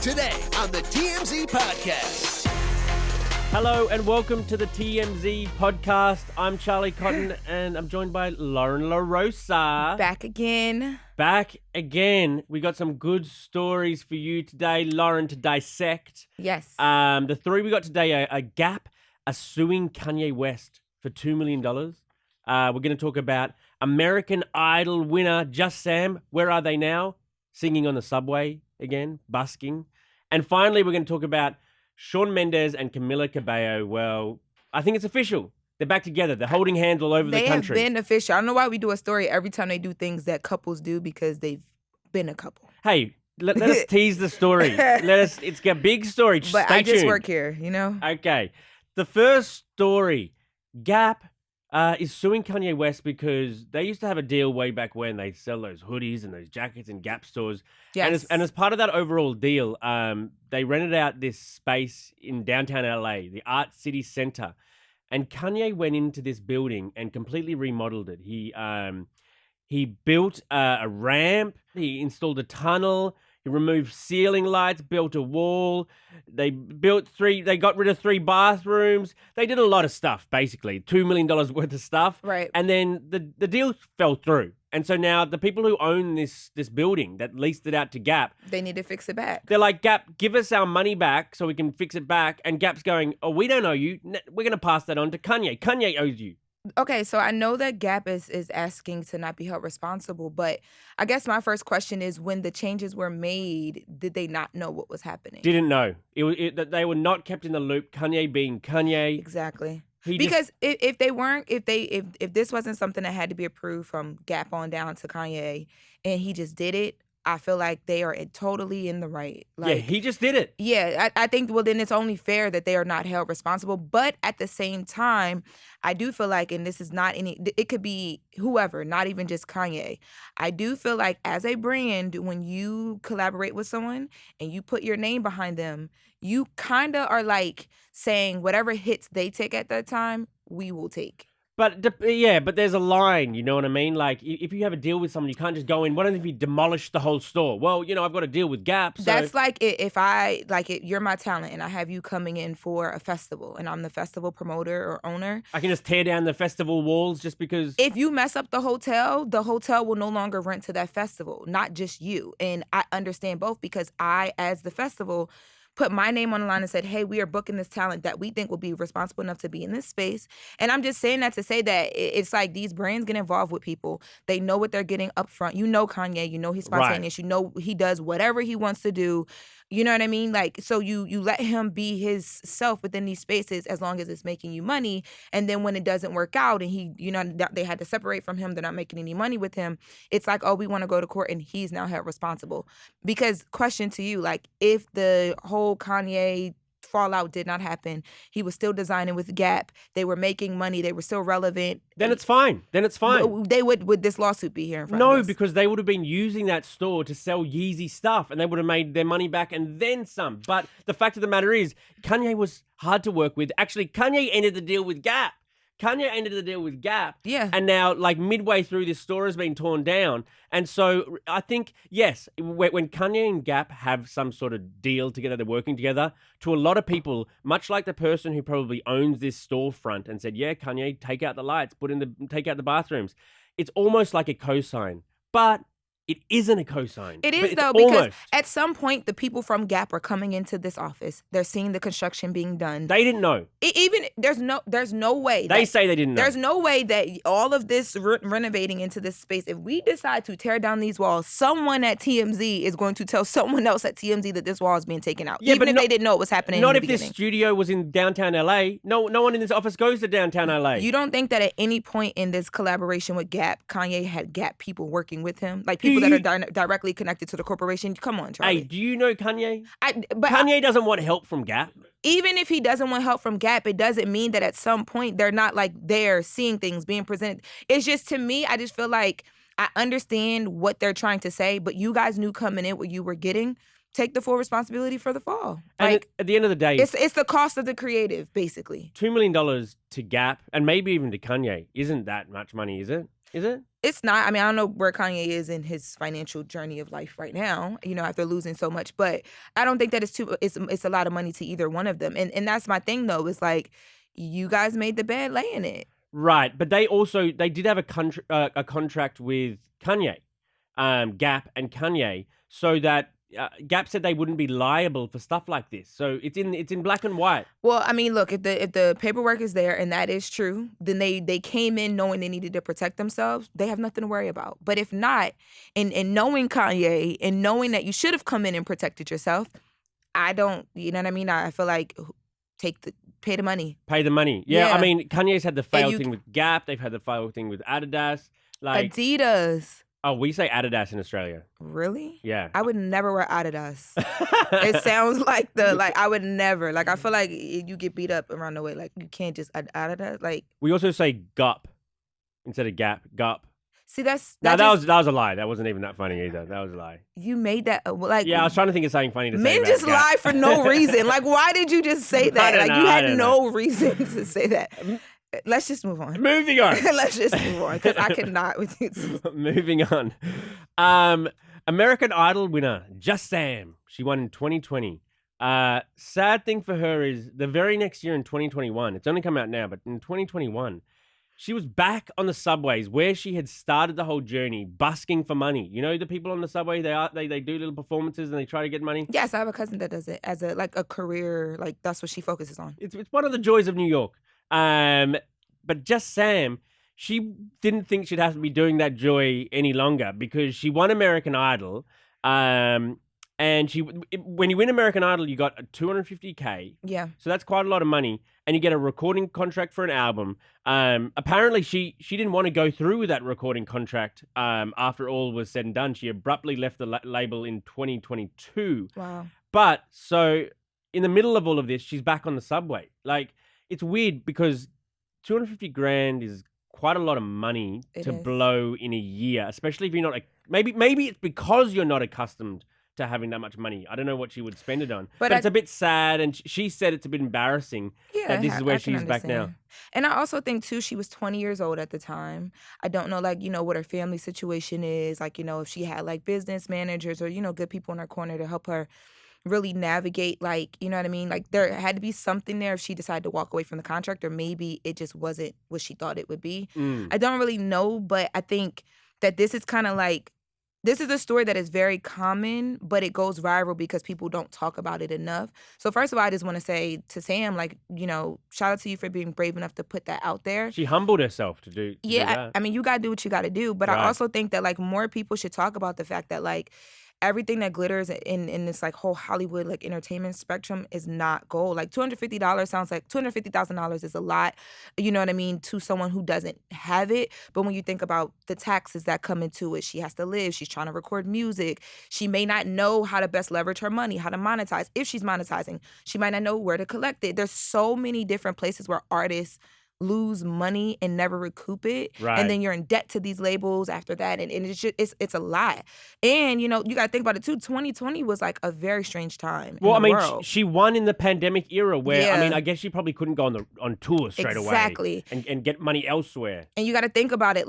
Today on the TMZ Podcast. Hello and welcome to the TMZ Podcast. I'm Charlie Cotton and I'm joined by Loren LaRosa. Back again. We got some good stories for you today, Loren, to dissect. Yes. The three we got today are Gap are suing Kanye West for $2 million. We're going to talk about American Idol winner Just Sam. Where are they now? Singing on the subway again, busking. And finally, we're going to talk about Shawn Mendes and Camila Cabello. Well, I think it's official. They're back together. They're holding hands all over the country. They have been official. I don't know why we do a story every time they do things that couples do because they've been a couple. Hey, let us tease the story. It's a big story. But Stay I just tuned. work here, you know? Okay. The first story, Gap is suing Kanye West because they used to have a deal way back when. They sell those hoodies and those jackets in Gap stores. Yes. And as part of that overall deal, they rented out this space in downtown LA, the Art City Center. And Kanye went into this building and completely remodeled it. He built a ramp. He installed a tunnel. He removed ceiling lights, built a wall. They got rid of 3 bathrooms. They did a lot of stuff, basically. $2 million worth of stuff. Right. And then the deal fell through. And so now the people who own this building that leased it out to Gap, They need to fix it back. they're like, Gap, give us our money back so we can fix it back. And Gap's going, oh, we don't owe you. We're going to pass that on to Kanye. Kanye owes you. Okay, so I know that Gap is asking to not be held responsible, but I guess my first question is when the changes were made, did they not know what was happening? Didn't know. That they were not kept in the loop. Kanye being Kanye. Exactly. He Because if this wasn't something that had to be approved from Gap on down to Kanye and he just did it, I feel like they are totally in the right. Yeah, he just did it. Yeah, I think, well, then it's only fair that they are not held responsible. But at the same time, I do feel like, and this is not it could be whoever, not even just Kanye. I do feel like as a brand, when you collaborate with someone and you put your name behind them, you kind of are like saying whatever hits they take at that time, we will take. But there's a line, you know what I mean? Like, if you have a deal with someone, you can't just go in. What if you demolish the whole store? Well, I've got a deal with Gap. So... That's like you're my talent and I have you coming in for a festival and I'm the festival promoter or owner. I can just tear down the festival walls just because... If you mess up the hotel will no longer rent to that festival, not just you. And I understand both because I, as the festival, put my name on the line and said, hey, we are booking this talent that we think will be responsible enough to be in this space. And I'm just saying that to say that it's like these brands get involved with people. They know what they're getting up front. You know Kanye, you know he's spontaneous. Right. You know he does whatever he wants to do. You know what I mean? Like, so you let him be his self within these spaces as long as it's making you money. And then when it doesn't work out and they had to separate from him, they're not making any money with him. It's like, oh, we want to go to court and he's now held responsible. Because question to you, like if the whole Kanye fallout did not happen, he was still designing with Gap, they were making money, they were still relevant, then it's fine. Would this lawsuit be here in front of us? No, because they would have been using that store to sell Yeezy stuff and they would have made their money back and then some. But the fact of the matter is, Kanye was hard to work with. Actually, Kanye ended the deal with Gap. Yeah. And now, like, midway through, this store has been torn down. And so I think, yes, when Kanye and Gap have some sort of deal together, they're working together, to a lot of people, much like the person who probably owns this storefront and said, yeah, Kanye, take out the lights, take out the bathrooms. It's almost like a cosign. But it isn't a cosign. It is, though, because almost. At some point, the people from Gap are coming into this office. They're seeing the construction being done. They didn't know. There's no way. They say they didn't know. There's no way that all of this renovating into this space, if we decide to tear down these walls, someone at TMZ is going to tell someone else at TMZ that this wall is being taken out. Yeah, even if they didn't know it was happening Not in the if beginning. this studio was in downtown LA. No one in this office goes to downtown LA. You don't think that at any point in this collaboration with Gap, Kanye had Gap people working with him? Like people that are directly connected to the corporation? Come on, Charlie. Hey, do you know Kanye? Kanye doesn't want help from Gap. Even if he doesn't want help from Gap, it doesn't mean that at some point they're not like there seeing things being presented. It's just, to me, I just feel like I understand what they're trying to say, but you guys knew coming in what you were getting. Take the full responsibility for the fall. And like, at the end of the day, it's the cost of the creative, basically. $2 million to Gap and maybe even to Kanye isn't that much money, is it? Is it? It's not. I mean, I don't know where Kanye is in his financial journey of life right now, after losing so much. But I don't think that it's a lot of money to either one of them. And that's my thing though, is like you guys made the bed, lay in it. Right, but they did have a contract with Kanye, Gap and Kanye, so that Gap said they wouldn't be liable for stuff like this. So it's in black and white. Well, I mean, look, if the paperwork is there and that is true, then they came in knowing they needed to protect themselves. They have nothing to worry about. But if not, and knowing Kanye and knowing that you should have come in and protected yourself, I don't. You know what I mean? I feel like pay the money. Pay the money. Yeah, Yeah. I mean, Kanye's had the failed thing with Gap. They've had the failed thing with Adidas. Like Adidas. Oh, we say Adidas in Australia. Really? Yeah. I would never wear Adidas. It sounds like I would never. Like, I feel like you get beat up around the way. Like, you can't just Adidas. Like, We also say Gup instead of Gap. Gup. see, that was a lie. That wasn't even that funny either. That was a lie. you made that like. Yeah, I was trying to think of something funny to say. Men about just Gap. lie for no reason. Like, why did you just say that? don't Like, know, you I had don't no reason to say that. Let's just move on. Moving on. Let's just move on because I cannot with you. Moving on. American Idol winner, Just Sam. She won in 2020. Sad thing for her is the very next year in 2021, it's only come out now, but in 2021, she was back on the subways where she had started the whole journey, busking for money. You know, the people on the subway, they do little performances and they try to get money. Yes, I have a cousin that does it as a career. Like, that's what she focuses on. It's one of the joys of New York. But Just Sam, she didn't think she'd have to be doing that joy any longer because she won American Idol. And when you win American Idol, you got a $250K. Yeah. So that's quite a lot of money. And you get a recording contract for an album. Apparently, she didn't want to go through with that recording contract after all was said and done. She abruptly left the label in 2022. Wow. But so in the middle of all of this, she's back on the subway. Like, it's weird because 250 grand is quite a lot of money to blow in a year, especially if you're not maybe it's because you're not accustomed to having that much money. I don't know what she would spend it on. But it's a bit sad, and she said it's a bit embarrassing that this is where she's back now. And I also think, too, she was 20 years old at the time. I don't know, what her family situation is. Like, if she had, business managers or, good people in her corner to help her really navigate, you know what I mean? Like, there had to be something there if she decided to walk away from the contract, or maybe it just wasn't what she thought it would be. I don't really know, but I think that this is kind of this is a story that is very common, but it goes viral because people don't talk about it enough. So first of all, I just want to say to Sam, shout out to you for being brave enough to put that out there. She humbled herself to do that. I mean, you got to do what you got to do. But I also think that, more people should talk about the fact that, everything that glitters in this whole Hollywood entertainment spectrum is not gold. $250 sounds like $250,000 is a lot, you know what I mean, to someone who doesn't have it. But when you think about the taxes that come into it, she has to live. She's trying to record music. She may not know how to best leverage her money, how to monetize. If she's monetizing, she might not know where to collect it. There's so many different places where artists lose money and never recoup it. Right. And then you're in debt to these labels after that. And it's just, it's a lot. And, you got to think about it too. 2020 was a very strange time. Well, in the world. She won in the pandemic era where, I guess she probably couldn't go on tour straight away. And get money elsewhere. And you got to think about it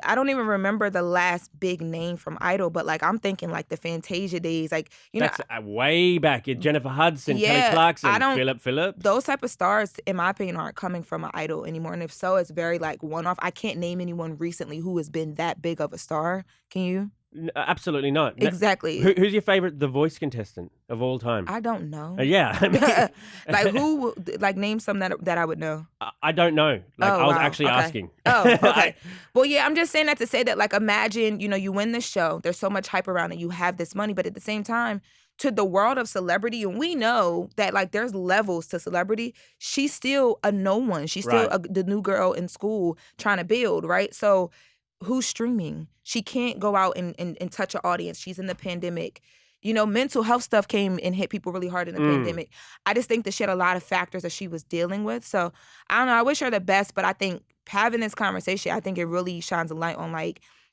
I don't even remember the last big name from Idol, but I'm thinking the Fantasia days, That's way back. Jennifer Hudson, Kelly Clarkson, Phillip. Those type of stars, in my opinion, aren't coming from an Idol anymore. And if so, it's very one-off. I can't name anyone recently who has been that big of a star. Can you? Absolutely not. Exactly. Who's your favorite The Voice contestant of all time? I don't know. Yeah. I mean, who? Name some that I would know. I don't know. I was actually asking. Oh, okay. Well, yeah, I'm just saying that to say that, imagine, you win this show. There's so much hype around it. You have this money, but at the same time, to the world of celebrity, and we know that there's levels to celebrity. She's still a no one. She's still the new girl in school trying to build, right? So who's streaming? She can't go out and touch an audience. She's in the pandemic. Mental health stuff came and hit people really hard in the pandemic. I just think that she had a lot of factors that she was dealing with. So I don't know. I wish her the best, but I think having this conversation, I think it really shines a light on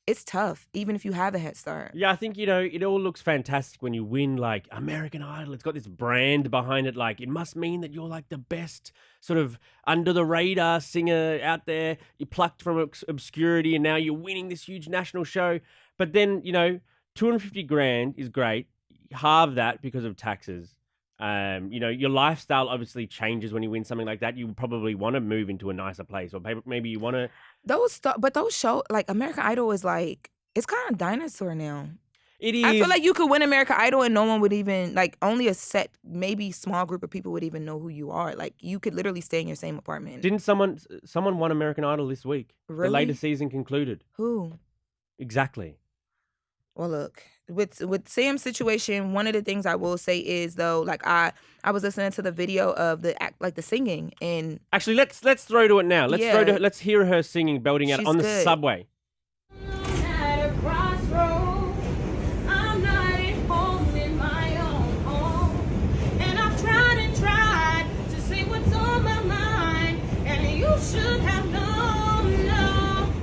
it's tough, even if you have a head start. Yeah, I think, it all looks fantastic when you win, like, American Idol. It's got this brand behind it. Like, it must mean that you're, like, the best sort of under-the-radar singer out there. You plucked from obscurity, and now you're winning this huge national show. But then, $250,000 is great. Halve that because of taxes. Your lifestyle obviously changes when you win something like that. You probably want to move into a nicer place, or maybe you want to... But those shows, like American Idol is like, it's kind of dinosaur now. It is. I feel like you could win American Idol and no one would even, like, only a set, maybe small group of people would even know who you are. Like, you could literally stay in your same apartment. Didn't someone won American Idol this week? Really? The latest season concluded. Who? Exactly. Well, look, with Sam's situation, one of the things I will say is, though, like, I was listening to the video of the singing, and actually let's throw to it now. Let's hear her singing, belting out She's on the good. subway. At a crossroad, I'm not at home in my own home, and I've tried to say what's on my mind, and you should have known. No.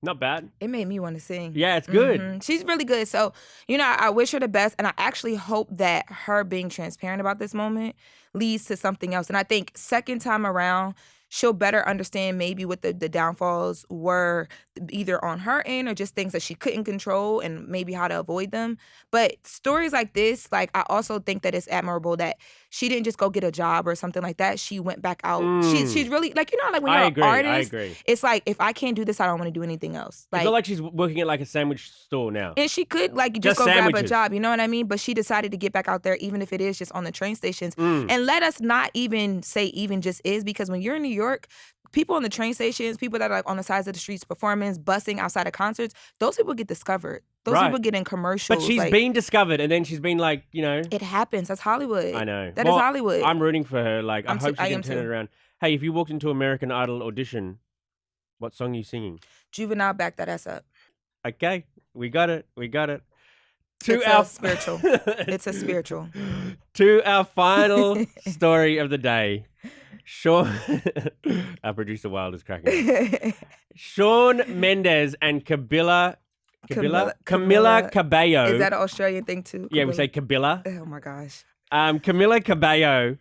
Not bad. it made me want to sing. Yeah, it's good. Mhm. She's really good. So, I wish her the best, and I actually hope that her being transparent about this moment leads to something else. And I think second time around, she'll better understand maybe what the downfalls were, either on her end or just things that she couldn't control, and maybe how to avoid them. But stories like this, like, I also think that it's admirable that she didn't just go get a job or something like that. She went back out. She's really, like, like when you're an artist, I agree. it's like, if I can't do this, I don't want to do anything else. It's not like she's working at like a sandwich store now. And she could, like, Just just go grab a sandwiches. job, you know what I mean? But she decided to get back out there, even if it is just on the train stations. And let us not even say even just is, because when you're in New York, people on the train stations, people that are, like, on the sides of the streets performing, busing outside of concerts, those people get discovered. Those Right. people get in commercials. But she's like, been discovered, and then she's been like, it happens. That's Hollywood. I know. That is Hollywood. I'm rooting for her. Like, I hope she I can am turn it too. around. Hey, if you walked into American Idol audition, what song are you singing? Juvenile, back that ass up. Okay, we got it. It's a spiritual. It's a spiritual. To our final story of the day. Shawn, our producer Wild is cracking up. Shawn Mendes and Camila Cabello. Is that an Australian thing too? Yeah, we say Cabela. Oh my gosh. Camila Cabello.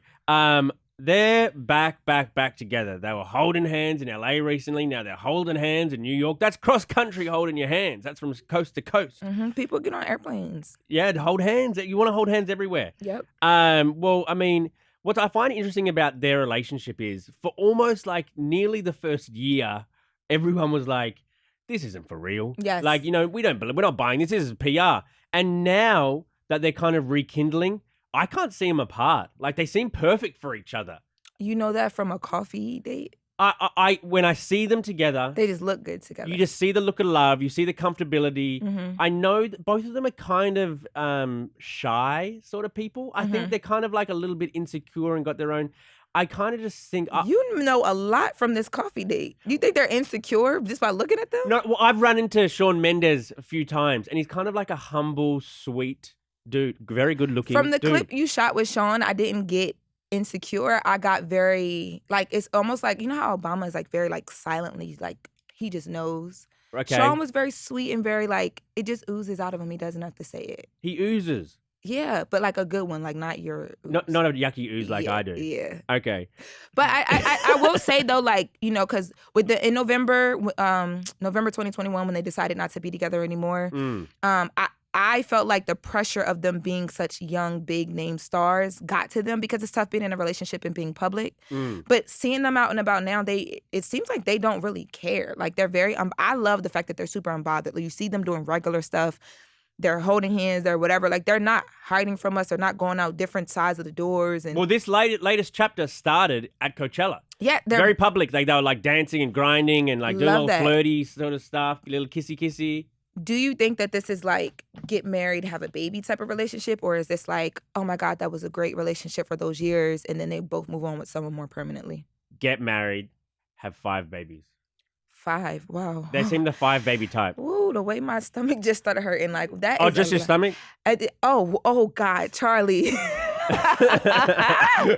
They're back together. They were holding hands in LA recently. Now they're holding hands in New York. That's cross country holding your hands. That's from coast to coast. People get on airplanes. Yeah, to hold hands. You want to hold hands everywhere. Yep. Well, I mean, what I find interesting about their relationship is, for almost like nearly the first year, everyone was like, this isn't for real. Yes. Like, we're not buying this. This is PR. And now that they're kind of rekindling, I can't see them apart. Like, they seem perfect for each other. You know that from a coffee date? When I see them together, They just look good together. you just see the look of love. You see the comfortability. Mhm. I know that both of them are kind of shy sort of people. I think they're kind of like a little bit insecure and got their own. I kind of just think... You know a lot from this coffee date. You think they're insecure just by looking at them? No, well, I've run into Shawn Mendes a few times, and he's kind of like a humble, sweet dude. Very good looking From the dude. clip you shot with Shawn, I didn't get insecure. I got very, like, it's almost like, how Obama is, like, very, like, silently, like, he just knows. Okay. Shawn was very sweet and very, like, it just oozes out of him. He doesn't have to say it. He oozes. Yeah, but like a good one, like not your ooze. Not a yucky ooze like Yeah, I do. Yeah. Okay. But I will say though, like, because in November 2021, when they decided not to be together anymore, I felt like the pressure of them being such young, big name stars got to them, because it's tough being in a relationship and being public. But seeing them out and about now, it seems like they don't really care. Like, they're very, I love the fact that they're super unbothered. Like, you see them doing regular stuff. They're holding hands, they're whatever. Like, they're not hiding from us. They're not going out different sides of the doors. And Well, this latest chapter started at Coachella. yeah, they're Very public. Like, they were like dancing and grinding and like doing Love little that. flirty sort of stuff, little kissy. Do you think that this is like get married, have a baby type of relationship? Or is this like, oh my God, that was a great relationship for those years, and then they both move on with someone more permanently? Get married, have 5 babies. 5, wow. They seem the 5 baby type. Ooh, the way my stomach just started hurting, like that. Oh, is just a your lot. stomach? Oh God, Charlie. Oh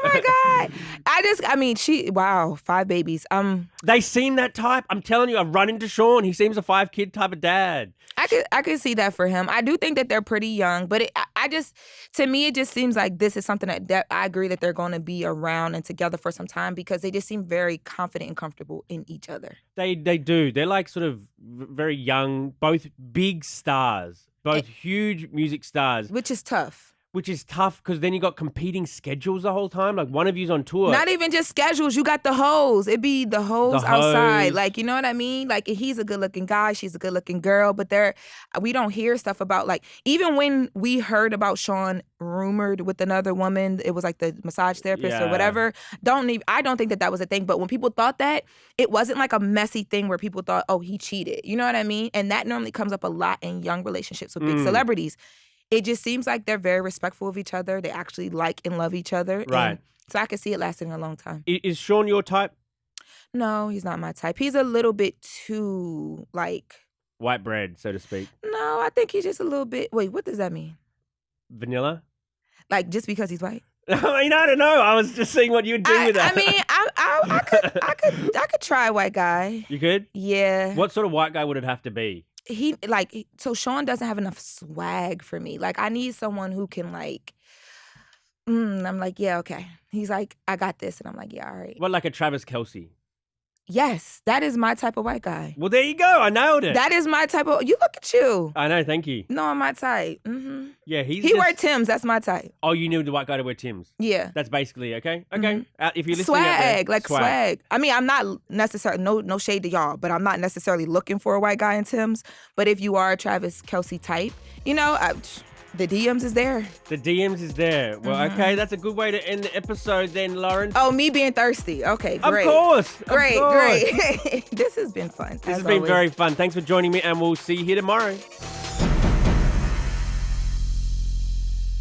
my God. Wow, 5 babies. They seem that type. I'm telling you, I've run into Shawn. He seems a 5-kid type of dad. I could see that for him. I do think that they're pretty young, but to me, it just seems like this is something that I agree that they're going to be around and together for some time because they just seem very confident and comfortable in each other. They do. They're like sort of very young, both big stars, both huge music stars. Which is tough. Which is tough because then you got competing schedules the whole time. Like one of you's on tour. Not even just schedules. You got the hoes. It be the hoes outside. Like, you know what I mean? Like he's a good looking guy. She's a good looking girl. But we don't hear stuff about like, even when we heard about Shawn rumored with another woman, it was like the massage therapist or whatever. I don't think that was a thing. But when people thought that, it wasn't like a messy thing where people thought, oh, he cheated. You know what I mean? And that normally comes up a lot in young relationships with big celebrities. It just seems like they're very respectful of each other. They actually like and love each other. Right. And so I could see it lasting a long time. Is Shawn your type? No, he's not my type. He's a little bit too, like... white bread, so to speak. No, I think he's just a little bit... Wait, what does that mean? Vanilla? Like, just because he's white? I mean, I don't know. I was just seeing what you would do with that. I mean, I could try a white guy. You could? Yeah. What sort of white guy would it have to be? So Shawn doesn't have enough swag for me. Like, I need someone who can like, I'm like, yeah, okay. He's like, I got this. And I'm like, yeah, all right. What, like a Travis Kelce? Yes, that is my type of white guy. Well, there you go. I nailed it. That is my type of, you look at you. I know, thank you. No, I'm my type. Mm-hmm. Yeah, He wear Timbs, that's my type. Oh, you knew the white guy to wear Timbs? Yeah. That's basically, okay? Okay. Mm-hmm. If you're listening out there, swag. I mean, I'm not necessarily, no shade to y'all, but I'm not necessarily looking for a white guy in Timbs. But if you are a Travis Kelce type, you know, the DMs is there. The DMs is there. Well, okay, that's a good way to end the episode then, Loren. Oh, me being thirsty. Okay, great. Of course. Great. This has been fun. This has been very fun. Thanks for joining me, and we'll see you here tomorrow.